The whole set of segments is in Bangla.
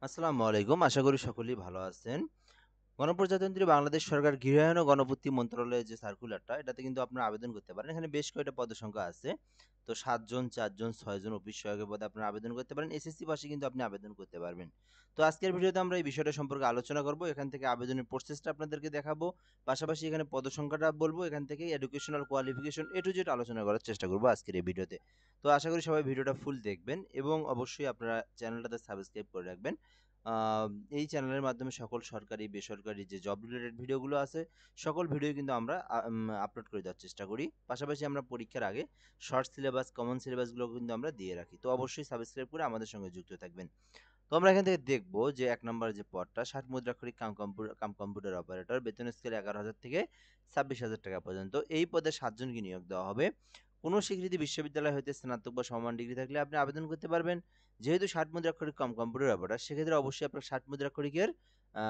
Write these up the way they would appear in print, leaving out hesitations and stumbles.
আসসালামু আলাইকুম। আশা করি সকলেই ভালো আছেন। গণপ্রজাতন্ত্রী বাংলাদেশ সরকার গৃহায়ন ও গণপূর্তি মন্ত্রণালয়ের যে সার্কুলারটা, এটাতে কিন্তু আপনারা আবেদন করতে পারেন। এখানে বেশ কয়েকটা পদের আছে। তো ৭ জন, ৪ জন, ৬ জন অফিস সহায়কের পদে আপনারা আবেদন করতে পারেন। এসএসসি পাশে কিন্তু আপনি আবেদন করতে পারবেন। তো আজকের ভিডিওতে আমরা এই বিষয়টা সম্পর্কে আলোচনা করব। এখান থেকে আবেদনের প্রসেসটা আপনাদেরকে দেখাবো। পাশাপাশি এখানে পদসংখ্যাটা বলবো। এখান থেকে educational qualification A to Z আলোচনা করার চেষ্টা করব আজকের এই ভিডিওতে। তো আশা করি সবাই ভিডিওটা ফুল দেখবেন এবং অবশ্যই আপনারা চ্যানেলটাতে সাবস্ক্রাইব করে রাখবেন। আ এই চ্যানেলের মাধ্যমে সকল সরকারি, বেসরকারি যে জব রিলেটেড ভিডিওগুলো আছে, সকল ভিডিও কিন্তু আমরা আপলোড করে দেওয়ার চেষ্টা করি। পাশাপাশি আমরা পরীক্ষার আগে শর্ট সিলেবাস, কমন সিলেবাসগুলো কিন্তু আমরা দিয়ে রাখি। তো অবশ্যই সাবস্ক্রাইব করে আমাদের সঙ্গে যুক্ত থাকবেন। তো আমরা এখান থেকে দেখব যে ১ নম্বর যে পদটা ৬০ মুদ্রাক্ষরিক কাম কম্পিউটার অপারেটর, বেতন স্কেল ১১,০০০ থেকে ২৬,০০০ টাকা পর্যন্ত। এই পদে ৭ জনকে নিয়োগ দেওয়া হবে। কোনো স্বীকৃত বিশ্ববিদ্যালয় হইতে স্নাতক বা সমমান ডিগ্রি থাকলে আপনি আবেদন করতে পারবেন। যেহেতু ৬০ মুদ্রাক্ষরিক কম্পিউটার অপারেটর, সেক্ষেত্রে অবশ্যই আপনার ৬০ মুদ্রাক্ষরিকের আ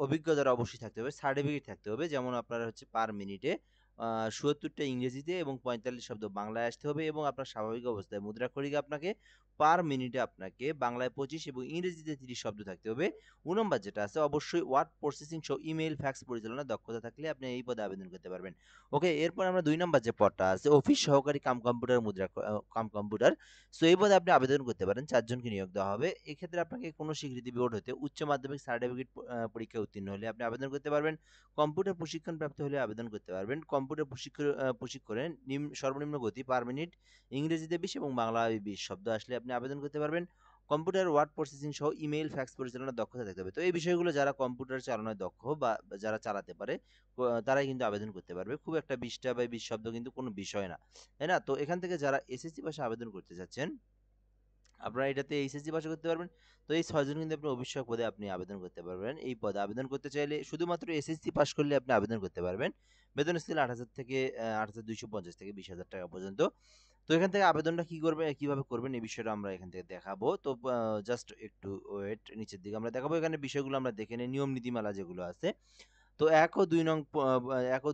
অভিজ্ঞতাটা অবশ্যই থাকতে হবে, সার্টিফিকেট থাকতে হবে। যেমন আপনার হচ্ছে পার মিনিটে ৭৪ টা ইংরেজিতে এবং ৪৫ শব্দ বাংলায় আসতে হবে এবং আপনার স্বাভাবিক অবস্থায় মুদ্রাক্ষরিকে আপনাকে পার মিনিটে আপনাকে বাংলায় ২৫ এবং ইংরেজিতে ৩০ শব্দ থাকতে হবে। ২ নম্বর যেটা আছে, অবশ্যই ওয়ার্ড প্রসেসিং সহ ইমেইল, ফ্যাক্স পরিচালনার দক্ষতা থাকলে আপনি এই পদে আবেদন করতে পারবেন। ওকে, এরপর আমরা ২ নম্বর যে পদটা আছে, অফিস সহকারী কাম কম্পিউটার। সো এই পদে আপনি আবেদন করতে পারেন। ৪ জনকে নিয়োগ দেওয়া হবে। এক্ষেত্রে আপনাকে কোনো স্বীকৃতি বোর্ড হতে উচ্চ মাধ্যমিক সার্টিফিকেট পরীক্ষায় উত্তীর্ণ হলে আপনি আবেদন করতে পারবেন। কম্পিউটার প্রশিক্ষণ প্রাপ্ত হলে আবেদন করতে পারবেন। কম্পিউটার প্রশিক্ষণে সর্বনিম্ন গতি পার মিনিট ইংরেজিতে ২০ এবং বাংলায় ২০ শব্দ আসলে আপনি আবেদন করতে পারবেন। কম্পিউটার ওয়ার্ড প্রসেসিং সহ ইমেইল, ফ্যাক্স পরিচালনার দক্ষতা থাকতে হবে। তো এই বিষয়গুলো যারা কম্পিউটার চালানোয় দক্ষ বা যারা চালাতে পারে, তারাই কিন্তু আবেদন করতে পারবে। খুব একটা ২০ টা বা ২০ শব্দ কিন্তু কোনো বিষয় না। তাই না? তো এখান থেকে যারা এসএসসি পাশে আবেদন করতে চাচ্ছেন, আপনারা এটাতে এইচএসসি পাশে করতে পারবেন। তো এই ৬ জন কিন্তু আপনি অভিষেক পদে আপনি আবেদন করতে পারবেন। এই পদে আবেদন করতে চাইলে শুধুমাত্র এসএসসি পাস করলে আপনি আবেদন করতে পারবেন। বেতন স্কেল ৮,০০০ থেকে ৮,২৫০ থেকে ২০,০০০ টাকা পর্যন্ত। তো এখান থেকে আবেদনটা কিভাবে করবেন এই বিষয়টা আমরা এখান থেকে দেখাবো। তো জাস্ট একটু ওয়েট, নিচের দিকে আমরা দেখাবো। এখানে বিষয়গুলো আমরা দেখে নেই, নিয়ম নীতিমালা যেগুলো আছে। তো ১ ও ২ নং প আ ১ ও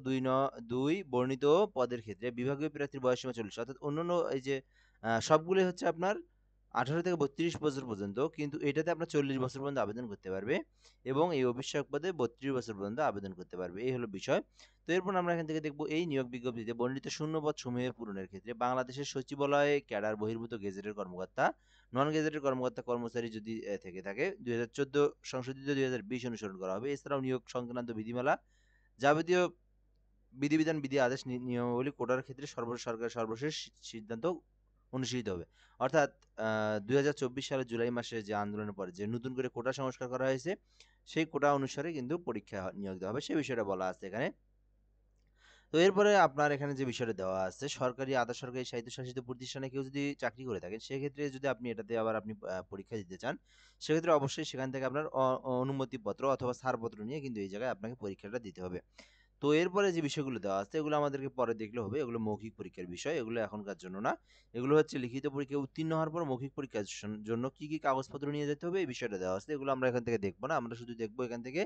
২ বর্ণিত পদের ক্ষেত্রে বিভাগীয় প্রার্থীর বয়সসীমা ৪০, অর্থাৎ অন্যান্য এই যে সবগুলোই হচ্ছে আপনার ১৮ থেকে ৩২ বছর পর্যন্ত। কিন্তু এটাতে আপনার ৪০ বছর পর্যন্ত আবেদন করতে পারবে এবং এই অভিষেক পদে ৩২ বছর পর্যন্ত আবেদন করতে পারবে। এই হলো বিষয়। তো এরপর আমরা এখান থেকে দেখব, এই নিয়োগ বিজ্ঞপ্তিতে বর্ণিত শূন্যপদ সমূহের পূরণের ক্ষেত্রে বাংলাদেশের সচিবালয়ে ক্যাডার বহির্ভূত গেজেটের কর্মকর্তা, নন গেজেটেড কর্মকর্তা কর্মচারী যদি থেকে থাকে ২০১৪ সংশোধিত ২০২০ অনুসরণ করা হবে। এছাড়াও নিয়োগ সংক্রান্ত বিধিমালা, যাবতীয় বিধিবিধান, বিধি, আদেশ, নিয়মাবলী কোটার ক্ষেত্রে সরকারের সর্বশেষ সিদ্ধান্ত অনুসৃত হবে। অর্থাৎ ২০২৪ সালের জুলাই মাসে যে আন্দোলনের পরে যে নতুন করে কোটা সংস্কার করা হয়েছে, সেই কোটা অনুসারে কিন্তু পরীক্ষা নিয়োগ দেওয়া হবে। সে বিষয়টা বলা আছে এখানে। তো এরপরে আপনার এখানে যে বিষয়টা দেওয়া আছে, সরকারি, আধা সরকারি, স্বায়ত্তশাসিত প্রতিষ্ঠানে কেউ যদি চাকরি করে থাকেন, সেক্ষেত্রে যদি আপনি এটাতে আবার আপনি পরীক্ষা দিতে চান, সেক্ষেত্রে অবশ্যই সেখান থেকে আপনার অনুমতিপত্র অথবা ছাড়পত্র নিয়ে কিন্তু এই জায়গায় আপনাকে পরীক্ষাটা দিতে হবে। তো এরপরে যে বিষয়গুলো দেওয়া আছে, এগুলো আমাদেরকে পরে দেখলে হবে। এগুলো মৌখিক পরীক্ষার বিষয়। এগুলো এখনকার জন্য না। এগুলো হচ্ছে লিখিত পরীক্ষায় উত্তীর্ণ হওয়ার পর মৌখিক পরীক্ষার জন্য কি, কি কাগজপত্র নিয়ে যেতে হবে এই বিষয়টা দেওয়া আছে। এগুলো আমরা এখান থেকে দেখব না। আমরা শুধু দেখব এখান থেকে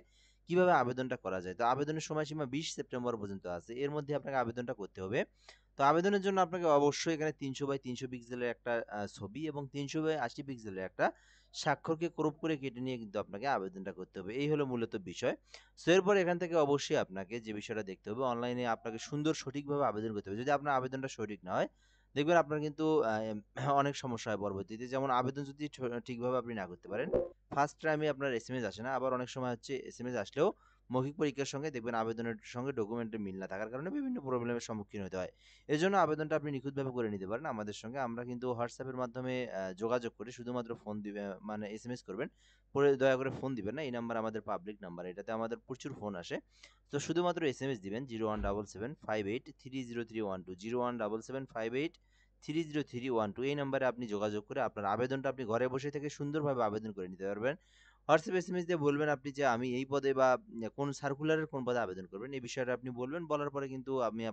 কিভাবে আবেদনটা করা যায়। তো আবেদনের সময়সীমা ২০ সেপ্টেম্বর পর্যন্ত আছে। এর মধ্যে আপনাকে আবেদনটা করতে হবে। তো আবেদনের জন্য আপনাকে অবশ্যই এখানে ৩০০ বাই ৩০০ পিক্সেলের একটা ছবি এবং ৩০০ বাই ৮০ পিক্সেলের একটা স্বাক্ষরকে ক্রপ করে কেটে নিয়ে কিন্তু আপনাকে আবেদনটা করতে হবে। এই হলো মূলত বিষয়। সো এরপর এখান থেকে অবশ্যই আপনাকে যে বিষয়টা দেখতে হবে, অনলাইনে আপনাকে সুন্দর সঠিকভাবে আবেদন করতে হবে। যদি আপনার আবেদনটা সঠিক না হয়, দেখবেন আপনার কিন্তু অনেক সমস্যা হয় পরবর্তীতে। যেমন আবেদন যদি ঠিকভাবে আপনি না করতে পারেন, ফার্স্ট টাইমে আপনার এসএমএস আসে না। আবার অনেক সময় হচ্ছে এসএমএস আসলেও মৌখিক পরীক্ষার সঙ্গে দেখবেন আবেদনের সঙ্গে ডকুমেন্টের মিল না থাকার কারণে বিভিন্ন প্রবলেমের সম্মুখীন হতে হয়। এজন্য আবেদনটা আপনি নিখুঁতভাবে করে নিতে পারেন আমাদের সঙ্গে। আমরা কিন্তু WhatsApp এর মাধ্যমে যোগাযোগ করে শুধুমাত্র ফোন দিবে, মানে এসএমএস করবেন। পরে দয়া করে ফোন দিবেন না। এই নাম্বার আমাদের পাবলিক নাম্বার। এটাতে আমাদের প্রচুর ফোন আসে। তো শুধুমাত্র এসএমএস দিবেন 0177583031 0177583031 এই নাম্বারে আপনি যোগাযোগ করে আপনার আবেদনটা আপনি ঘরে বসে থেকে সুন্দরভাবে আবেদন করে নিতে পারবেন। হোয়াটসঅ্যাপ এসএমএস দিয়ে বলবেন আপনি যে আমি এই পদে বা কোন সার্কুলারের কোন পদে আবেদন করবেন। এই বিষয়টা আপনি বলবেন। বলার পরে কিন্তু আমরা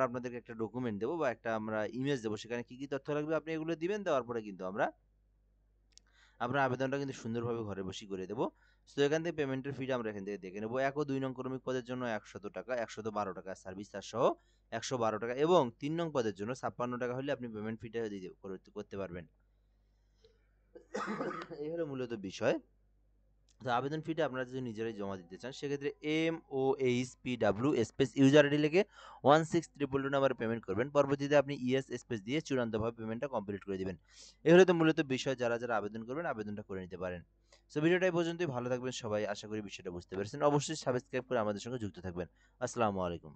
আপনাদেরকে একটা ডকুমেন্ট দেব বা একটা আমরা ইমেজ দেব। সেখানে কি, কি তথ্য লাগবে আপনি এগুলো দিবেন। দেওয়ার পরে কিন্তু আমরা আপনার আবেদনটা কিন্তু সুন্দরভাবে ঘরে বসেই করে দেব। সো এখান থেকে পেমেন্টের ফিটা আমরা এখান থেকে দেখে নেব। ১ ও ২ নং ক্রমিক পদের জন্য ৳১০০, ৳১১২ সার্ভিস চার্জ সহ ৳১১২ এবং ৩ নং পদের জন্য ৳৫৬ হলে আপনি পেমেন্ট ফিটা করতে পারবেন। এই হলো মূলত বিষয়। তো আবেদন ফিটা আপনারা যদি নিজেরাই জমা দিতে চান সেক্ষেত্রে MOHPW স্পেস ইউজার আইডি লিখে 16322 নাম্বারে পেমেন্ট করবেন। পরবর্তীতে আপনি ইয়েস স্পেস দিয়ে চূড়ান্তভাবে পেমেন্টটা কমপ্লিট করে দিবেন। এই হলো তো মূলত বিষয়, যারা আবেদন করবেন আবেদনটা করে নিতে পারেন। সো ভিডিওটা এই পর্যন্তই। ভালো থাকবেন সবাই। আশা করি বিষয়টা বুঝতে পেরেছেন। অবশ্যই সাবস্ক্রাইব করে আমাদের সঙ্গে যুক্ত থাকবেন। আসসালামু আলাইকুম।